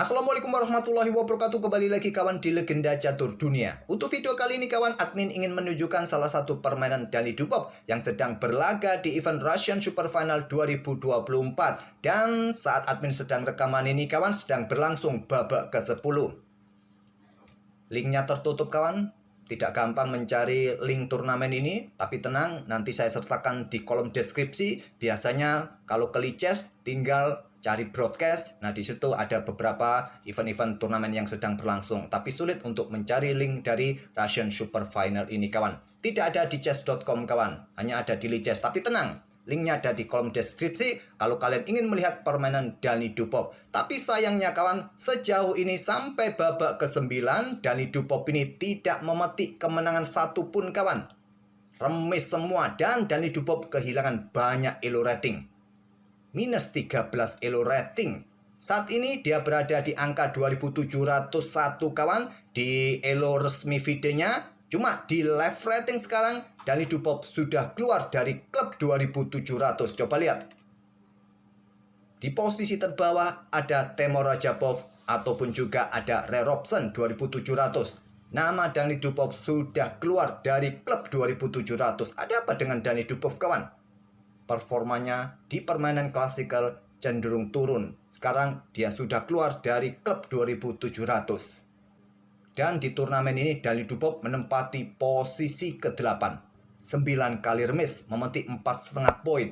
Assalamualaikum warahmatullahi wabarakatuh. Kembali lagi kawan di Legenda Catur Dunia. Untuk video kali ini kawan, admin ingin menunjukkan salah satu permainan Dani Dubov yang sedang berlaga di event Russian Super Final 2024. Dan saat admin sedang rekaman ini kawan, sedang berlangsung babak ke-10. Linknya tertutup kawan. Tidak gampang mencari link turnamen ini, tapi tenang, nanti saya sertakan di kolom deskripsi. Biasanya kalau ke Lichess tinggal cari broadcast. Nah, di situ ada beberapa event-event turnamen yang sedang berlangsung, tapi sulit untuk mencari link dari Russian Super Final ini kawan. Tidak ada di chess.com kawan, hanya ada di Lichess. Tapi tenang, linknya ada di kolom deskripsi kalau kalian ingin melihat permainan Dani Dubov. Tapi sayangnya kawan, sejauh ini sampai babak ke-9 Dani Dubov ini tidak memetik kemenangan satupun kawan. Remis semua dan Dani Dubov kehilangan banyak elo rating. Minus 13 elo rating. Saat ini dia berada di angka 2701 kawan di elo resmi VD-nya. Cuma di live rating sekarang Dani Dubov sudah keluar dari klub 2700. Coba lihat. Di posisi terbawah ada Temur Rajabov ataupun juga ada Ray Robson 2700. Nama Dani Dubov sudah keluar dari klub 2700. Ada apa dengan Dani Dubov kawan? Performanya di permainan klasikal cenderung turun. Sekarang dia sudah keluar dari klub 2700. Dan di turnamen ini Dani Dubov menempati posisi ke-8. 9 kali remis, memetik 4,5 poin.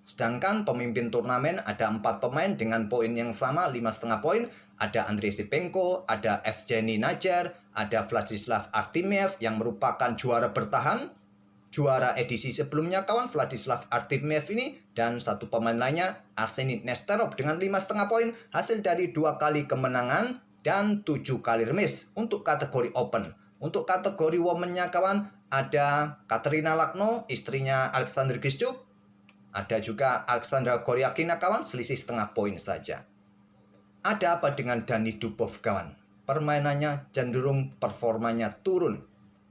Sedangkan pemimpin turnamen ada 4 pemain dengan poin yang sama, 5,5 poin. Ada Andrei Sipenko, ada Evgeny Najar, ada Vladislav Artemiev yang merupakan juara bertahan. Juara edisi sebelumnya kawan, Vladislav Artemiev ini, dan satu pemain lainnya Arseniy Nesterov dengan 5,5 poin hasil dari 2 kali kemenangan dan 7 kali remis untuk kategori open. Untuk kategori womennya kawan, ada Katerina Lagno, istrinya Alexander Grischuk. Ada juga Alexandra Goryakina kawan, selisih setengah poin saja. Ada apa dengan Dani Dubov kawan? Permainannya cenderung performanya turun.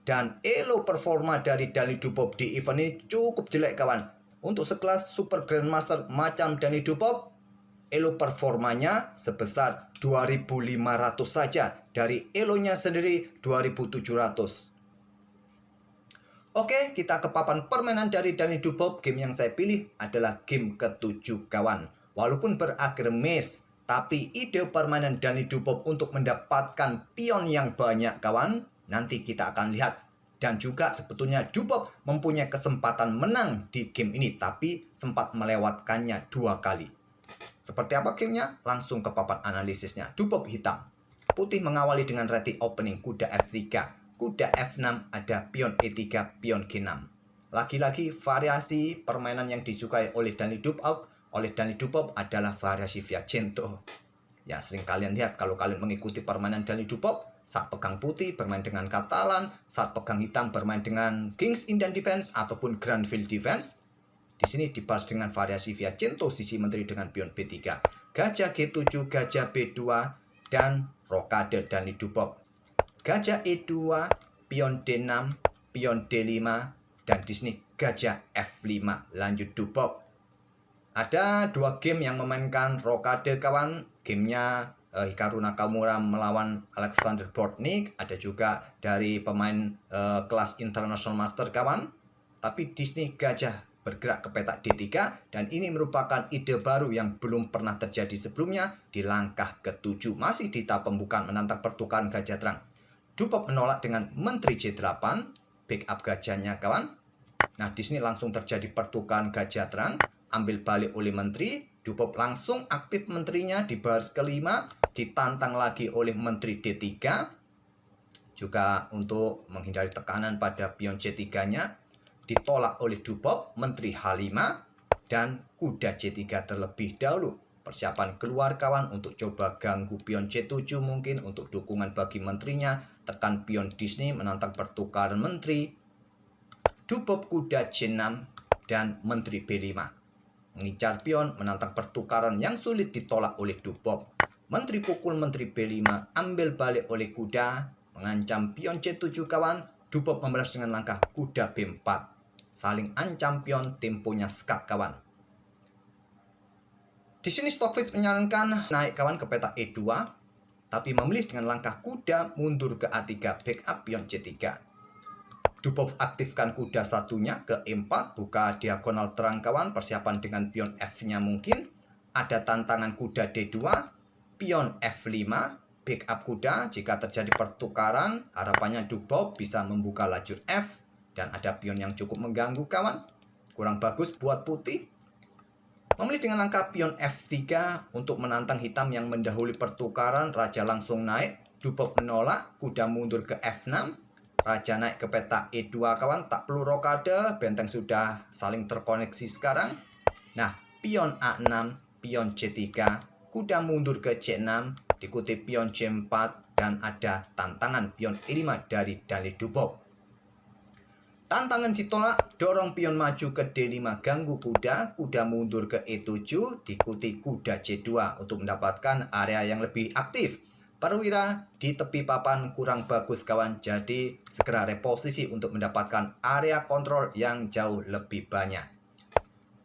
Dan elo performa dari Dani Dubov di event ini cukup jelek kawan. Untuk sekelas Super Grandmaster macam Dani Dubov, elo performanya sebesar 2500 saja. Dari elonya sendiri 2700. Oke, kita ke papan permainan dari Dani Dubov. Game yang saya pilih adalah game ke-7 kawan. Walaupun berakhir miss, tapi ide permainan Dani Dubov untuk mendapatkan pion yang banyak kawan, nanti kita akan lihat. Dan juga sebetulnya Dubov mempunyai kesempatan menang di game ini, tapi sempat melewatkannya 2 kali. Seperti apa gamenya? Langsung ke papan analisisnya. Dubov hitam. Putih mengawali dengan ready opening kuda F3. Kuda F6 ada pion E3, pion G6. Lagi-lagi variasi permainan yang disukai oleh Dani Dubov adalah variasi Piacento. Ya, sering kalian lihat kalau kalian mengikuti permainan Dani Dubov, saat pegang putih bermain dengan Catalan, saat pegang hitam bermain dengan King's Indian Defense ataupun Grandfield Defense. Di sini dibalas dengan variasi Piacento, sisi menteri dengan pion B3, gajah G7, gajah B2, dan rokade Dani Dubov. Gajah E2, pion D6, pion D5, dan di sini gajah F5. Lanjut Dubov. Ada 2 game yang memainkan rokade kawan. Gamenya Hikaru Nakamura melawan Alexander Bortnik. Ada juga dari pemain kelas International Master kawan. Tapi di sini gajah bergerak ke petak D3. Dan ini merupakan ide baru yang belum pernah terjadi sebelumnya di langkah ke-7. Masih di tahap pembukaan menantang pertukaran gajah terang. Dubov menolak dengan menteri J8, backup gajahnya kawan. Nah, di sini langsung terjadi pertukaran gajah terang, ambil balik oleh menteri. Dubov langsung aktif menterinya di baris ke-5, ditantang lagi oleh menteri D3. Juga untuk menghindari tekanan pada pion C3-nya, ditolak oleh Dubov, menteri H5, dan kuda C3 terlebih dahulu. Persiapan keluar kawan untuk coba ganggu pion C7 mungkin untuk dukungan bagi menterinya. Tekan pion Disney menantang pertukaran menteri. Dubov kuda C6 dan menteri B5. Mengincar pion menantang pertukaran yang sulit ditolak oleh Dubov. Menteri pukul menteri B5 ambil balik oleh kuda. Mengancam pion C7 kawan. Dubov membalas dengan langkah kuda B4. Saling ancam pion, temponya skak kawan. Di sini Stockfish menyarankan naik kawan ke petak E2. tapi memilih dengan langkah kuda mundur ke A3 backup pion C3. Dubov aktifkan kuda satunya ke E4, buka diagonal terang kawan, persiapan dengan pion F-nya mungkin. Ada tantangan kuda D2, pion F5, backup kuda. Jika terjadi pertukaran, harapannya Dubov bisa membuka lajur F, dan ada pion yang cukup mengganggu kawan. Kurang bagus buat putih. Memilih dengan langkah pion F3 untuk menantang hitam yang mendahului pertukaran. Raja langsung naik, Dubov menolak, kuda mundur ke F6, raja naik ke peta E2 kawan, tak perlu rokade, benteng sudah saling terkoneksi sekarang. Nah, pion A6, pion C3, kuda mundur ke C6, diikuti pion C4, dan ada tantangan pion E5 dari Daniil Dubov. Tantangan ditolak, dorong pion maju ke D5, ganggu kuda, kuda mundur ke E7, diikuti kuda C2 untuk mendapatkan area yang lebih aktif. Perwira di tepi papan kurang bagus kawan, jadi segera reposisi untuk mendapatkan area kontrol yang jauh lebih banyak.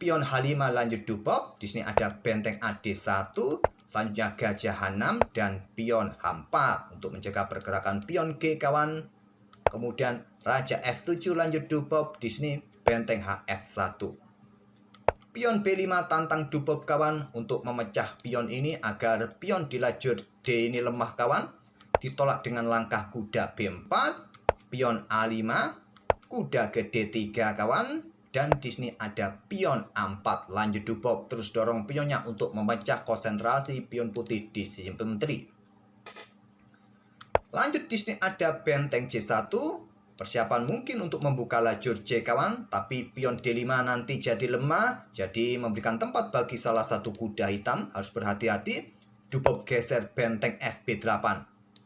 Pion H5 lanjut Dubov, di sini ada benteng AD1, selanjutnya gajah H6 dan pion H4 untuk mencegah pergerakan pion G kawan. Kemudian raja F7 lanjut Dubov, di sini benteng HF1. Pion B5 tantang Dubov kawan untuk memecah pion ini agar pion di lajur D ini lemah kawan. Ditolak dengan langkah kuda B4, pion A5, kuda ke D3 kawan. Dan di sini ada pion A4 lanjut Dubov, terus dorong pionnya untuk memecah konsentrasi pion putih di sisi menteri. Lanjut di sini ada benteng C1, persiapan mungkin untuk membuka lajur C kawan, tapi pion D5 nanti jadi lemah, jadi memberikan tempat bagi salah satu kuda hitam, harus berhati-hati. Dubov geser benteng FB8,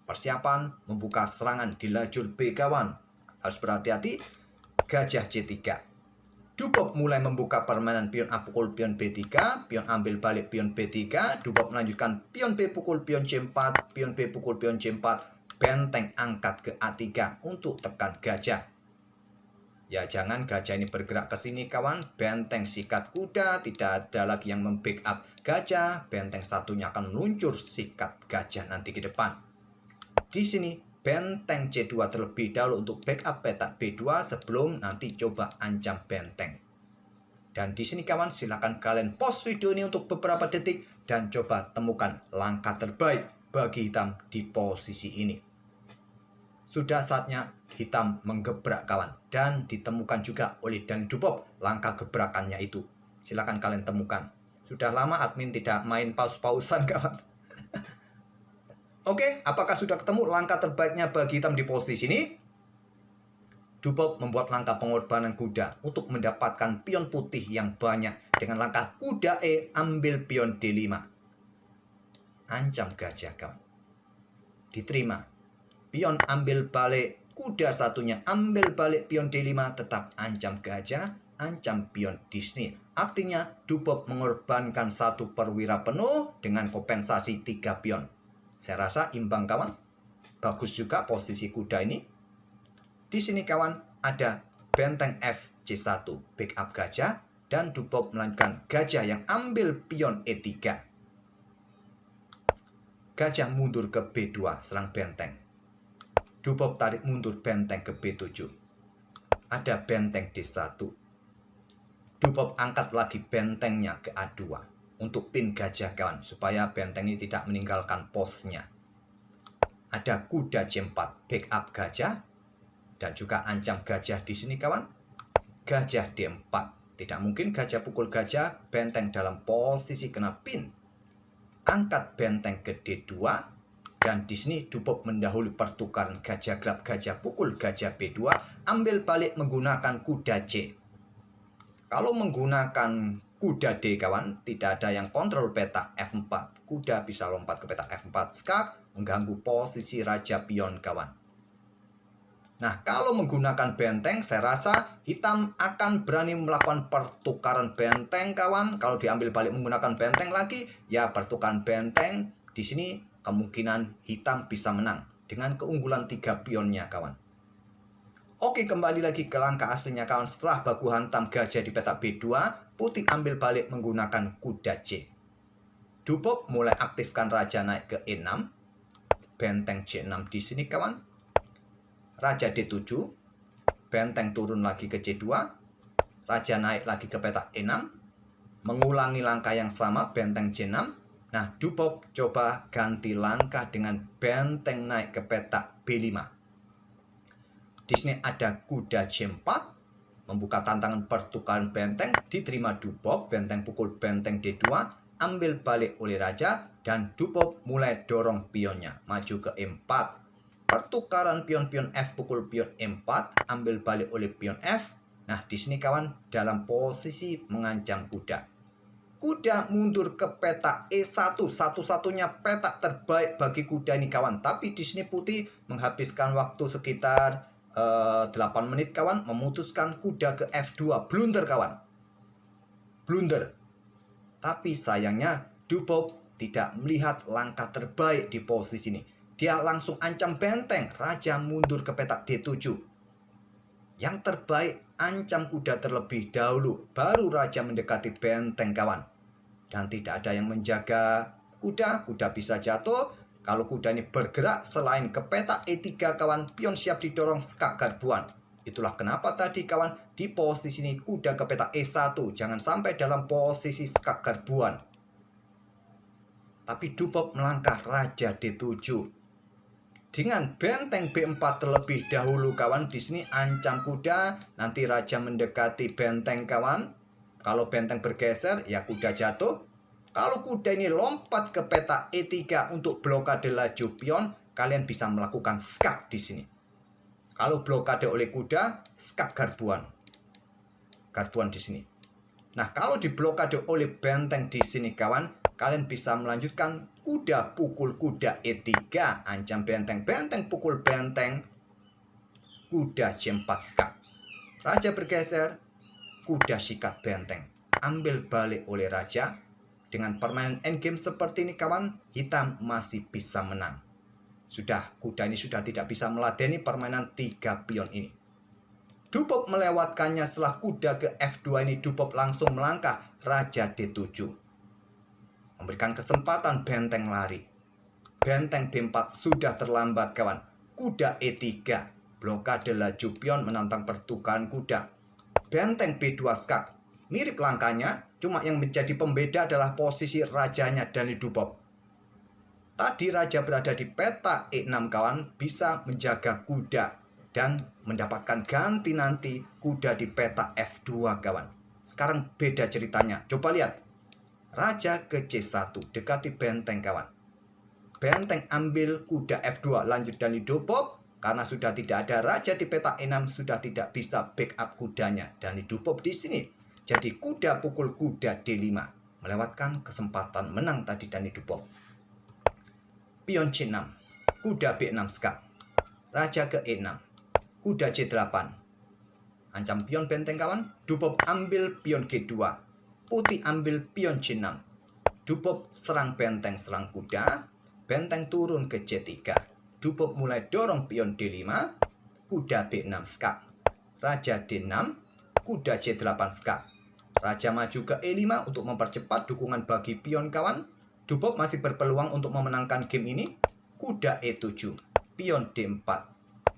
persiapan membuka serangan di lajur B kawan, harus berhati-hati. Gajah C3. Dubov mulai membuka permainan pion A pukul pion B3, pion ambil balik pion B3, Dubov melanjutkan pion B pukul pion C4, pion B pukul pion C4, benteng angkat ke A3 untuk tekan gajah. Ya jangan gajah ini bergerak ke sini kawan, benteng sikat kuda, tidak ada lagi yang membackup gajah, benteng satunya akan meluncur sikat gajah nanti ke depan. Di sini benteng C2 terlebih dahulu untuk backup peta B2 sebelum nanti coba ancam benteng. Dan di sini kawan, silakan kalian pause video ini untuk beberapa detik dan coba temukan langkah terbaik bagi hitam di posisi ini. Sudah saatnya hitam menggebrak kawan, dan ditemukan juga oleh Daniil Dubov langkah gebrakannya itu. Silakan kalian temukan. Sudah lama admin tidak main paus-pausan kawan. Oke, apakah sudah ketemu langkah terbaiknya bagi hitam di posisi ini? Dubov membuat langkah pengorbanan kuda untuk mendapatkan pion putih yang banyak dengan langkah kuda E ambil pion D5. Ancam gajah kawan. Diterima. Pion ambil balik, kuda satunya ambil balik pion D5, tetap ancam gajah, ancam pion di sini. Artinya Dubov mengorbankan satu perwira penuh dengan kompensasi 3 pion. Saya rasa imbang kawan. Bagus juga posisi kuda ini. Di sini kawan ada benteng F C1 backup gajah, dan Dubov melanjutkan gajah yang ambil pion E3. Gajah mundur ke B2 serang benteng. Dubov tarik mundur benteng ke B7. Ada benteng D1. Dubov angkat lagi bentengnya ke A2 untuk pin gajah kawan, supaya benteng ini tidak meninggalkan posnya. Ada kuda C4 backup gajah, dan juga ancam gajah di sini kawan. Gajah D4, tidak mungkin gajah pukul gajah, benteng dalam posisi kena pin. Angkat benteng ke D2, dan di sini Dubov mendahului pertukaran gajah grab gajah pukul gajah B2, ambil balik menggunakan kuda C. Kalau menggunakan kuda D kawan, tidak ada yang kontrol peta F4. Kuda bisa lompat ke peta F4 skak, mengganggu posisi raja pion kawan. Nah, kalau menggunakan benteng, saya rasa hitam akan berani melakukan pertukaran benteng kawan. Kalau diambil balik menggunakan benteng lagi, ya pertukaran benteng. Di sini kemungkinan hitam bisa menang dengan keunggulan 3 pionnya kawan. Oke, kembali lagi ke langkah aslinya kawan. Setelah baku hantam gajah di peta B2, putih ambil balik menggunakan kuda C. Dubov mulai aktifkan raja naik ke E6. benteng C6 di sini kawan. Raja D7, benteng turun lagi ke C2, raja naik lagi ke petak E6, mengulangi langkah yang sama benteng C6. Nah, Dubov coba ganti langkah dengan benteng naik ke petak B5. Di sini ada kuda C4, membuka tantangan pertukaran benteng, diterima Dubov, benteng pukul benteng D2, ambil balik oleh raja, dan Dubov mulai dorong pionnya, maju ke E4. Pertukaran pion-pion F pukul pion E4, ambil balik oleh pion F. Nah, di sini kawan dalam posisi mengancam kuda. Kuda mundur ke petak E1, satu-satunya petak terbaik bagi kuda ini kawan. Tapi di sini putih menghabiskan waktu sekitar 8 menit kawan, memutuskan kuda ke F2. Blunder kawan. Blunder. Tapi sayangnya Dubov tidak melihat langkah terbaik di posisi ini. Dia langsung ancam benteng, raja mundur ke petak D7. Yang terbaik ancam kuda terlebih dahulu, baru raja mendekati benteng kawan. Dan tidak ada yang menjaga kuda, kuda bisa jatuh. Kalau kuda ini bergerak selain ke petak E3 kawan, pion siap didorong skak garbuan. Itulah kenapa tadi kawan, di posisi ini kuda ke petak E1, jangan sampai dalam posisi skak garbuan. Tapi Dubov melangkah raja D7. Dengan benteng B4 terlebih dahulu kawan, di sini ancam kuda, nanti raja mendekati benteng kawan. Kalau benteng bergeser, ya kuda jatuh. Kalau kuda ini lompat ke petak E3 untuk blokade laju pion, kalian bisa melakukan skak di sini. Kalau blokade oleh kuda, skak garbuan. Garbuan di sini. Nah, kalau diblokade oleh benteng di sini kawan, kalian bisa melanjutkan kuda pukul kuda E3, ancam benteng, benteng pukul benteng, kuda C4 skak. Raja bergeser, kuda sikat benteng, ambil balik oleh raja. Dengan permainan endgame seperti ini kawan, hitam masih bisa menang. Kuda ini sudah tidak bisa meladeni permainan 3 pion ini. Dubov melewatkannya setelah kuda ke F2 ini. Dubov langsung melangkah raja D7. Memberikan kesempatan benteng lari. Benteng B4 sudah terlambat kawan. Kuda E3. Blokade laju pion menantang pertukaran kuda. Benteng B2 skak. Mirip langkahnya, cuma yang menjadi pembeda adalah posisi rajanya Dani Dubov. Tadi raja berada di petak E6 kawan, bisa menjaga kuda dan mendapatkan ganti nanti kuda di petak F2 kawan. Sekarang beda ceritanya. Coba lihat. Raja ke C1, dekati benteng kawan. Benteng ambil kuda F2, lanjut Dani Dubov. Karena sudah tidak ada raja di petak E6, sudah tidak bisa backup kudanya. Dani Dubov di sini. Jadi kuda pukul kuda D5. Melewatkan kesempatan menang tadi Dani Dubov. Pion C6. Kuda B6 skak. Raja ke E6. Kuda C8. Ancam pion benteng kawan. Dubov ambil pion G2. Putih ambil pion C6. Dubov serang benteng, serang kuda. Benteng turun ke C3. Dubov mulai dorong pion D5. Kuda B6 skak. Raja D6. Kuda C8 skak. Raja maju ke E5 untuk mempercepat dukungan bagi pion kawan. Dubov masih berpeluang untuk memenangkan game ini. Kuda E7. Pion D4.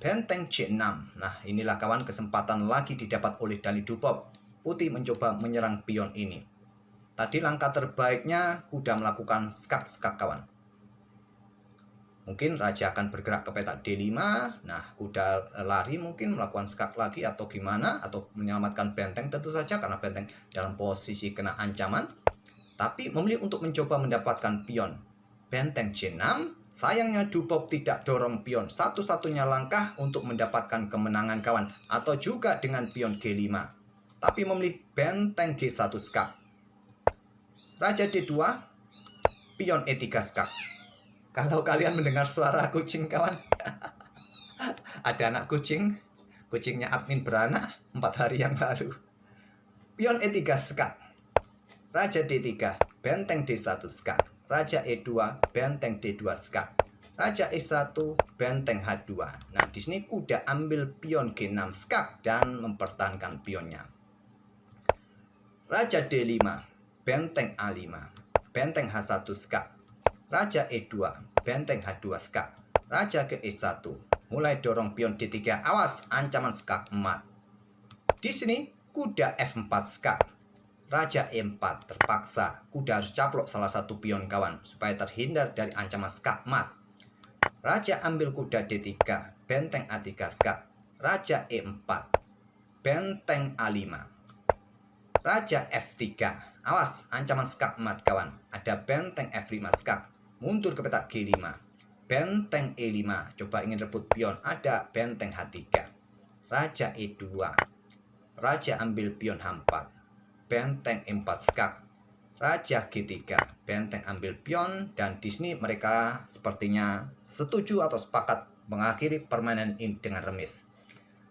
Benteng C6. Nah, inilah kawan kesempatan lagi didapat oleh Dani Dubov. Putih mencoba menyerang pion ini. Tadi langkah terbaiknya kuda melakukan skak-skak kawan. Mungkin raja akan bergerak ke petak D5. Nah, kuda lari mungkin melakukan skak lagi atau gimana. Atau menyelamatkan benteng tentu saja karena benteng dalam posisi kena ancaman. Tapi memilih untuk mencoba mendapatkan pion. Benteng C6. Sayangnya Dubov tidak dorong pion. Satu-satunya langkah untuk mendapatkan kemenangan kawan. Atau juga dengan pion G5. Tapi memilih benteng G1 skak. Raja D2. Pion E3 skak. Kalau kalian mendengar suara kucing kawan, ada anak kucing, kucingnya admin beranak 4 hari yang lalu. Pion E3 skak. Raja D3, benteng D1 skak. Raja E2, benteng D2 skak. Raja E1, benteng H2. Nah, di sini kuda ambil pion G6 skak dan mempertahankan pionnya. Raja D5, benteng A5, benteng H1 skak. Raja E2, benteng H2 skak. Raja ke E1. Mulai dorong pion D3. Awas, ancaman skak mat. Di sini kuda F4 skak. Raja E4 terpaksa. Kuda harus caplok salah satu pion kawan supaya terhindar dari ancaman skak mat. Raja ambil kuda D3. Benteng A3 skak. Raja E4. Benteng A5. Raja F3. Awas, ancaman skak mat kawan. Ada benteng F5 skak. Mundur ke petak G5. Benteng E5. Coba ingin rebut pion. Ada benteng H3. Raja E2. Raja ambil pion H4. Benteng E4 skak. Raja G3. Benteng ambil pion. Dan di sini mereka sepertinya setuju atau sepakat mengakhiri permainan ini dengan remis.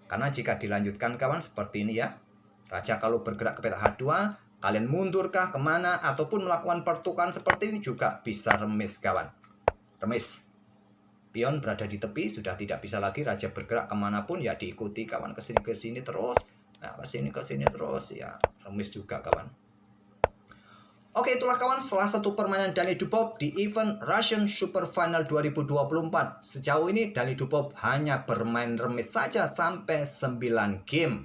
Karena jika dilanjutkan kawan seperti ini ya. Raja kalau bergerak ke petak H2, kalian mundurkah kemana ataupun melakukan pertukaran seperti ini juga bisa remis kawan. Remis. Pion berada di tepi, sudah tidak bisa lagi raja bergerak kemanapun ya diikuti kawan, ke sini terus. Nah, ke sini terus ya remis juga kawan. Oke, itulah kawan salah satu permainan Dani Dubov di event Russian Super Final 2024. Sejauh ini Dani Dubov hanya bermain remis saja sampai 9 game.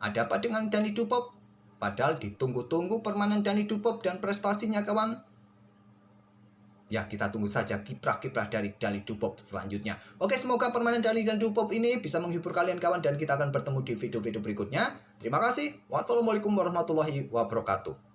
Ada apa dengan Dani Dubov? Padahal ditunggu-tunggu permainan Dani Dubov dan prestasinya kawan. Ya, kita tunggu saja kiprah-kiprah dari Dani Dubov selanjutnya. Oke, semoga permainan Dani dan Dubov ini bisa menghibur kalian kawan. Dan kita akan bertemu di video-video berikutnya. Terima kasih. Wassalamualaikum warahmatullahi wabarakatuh.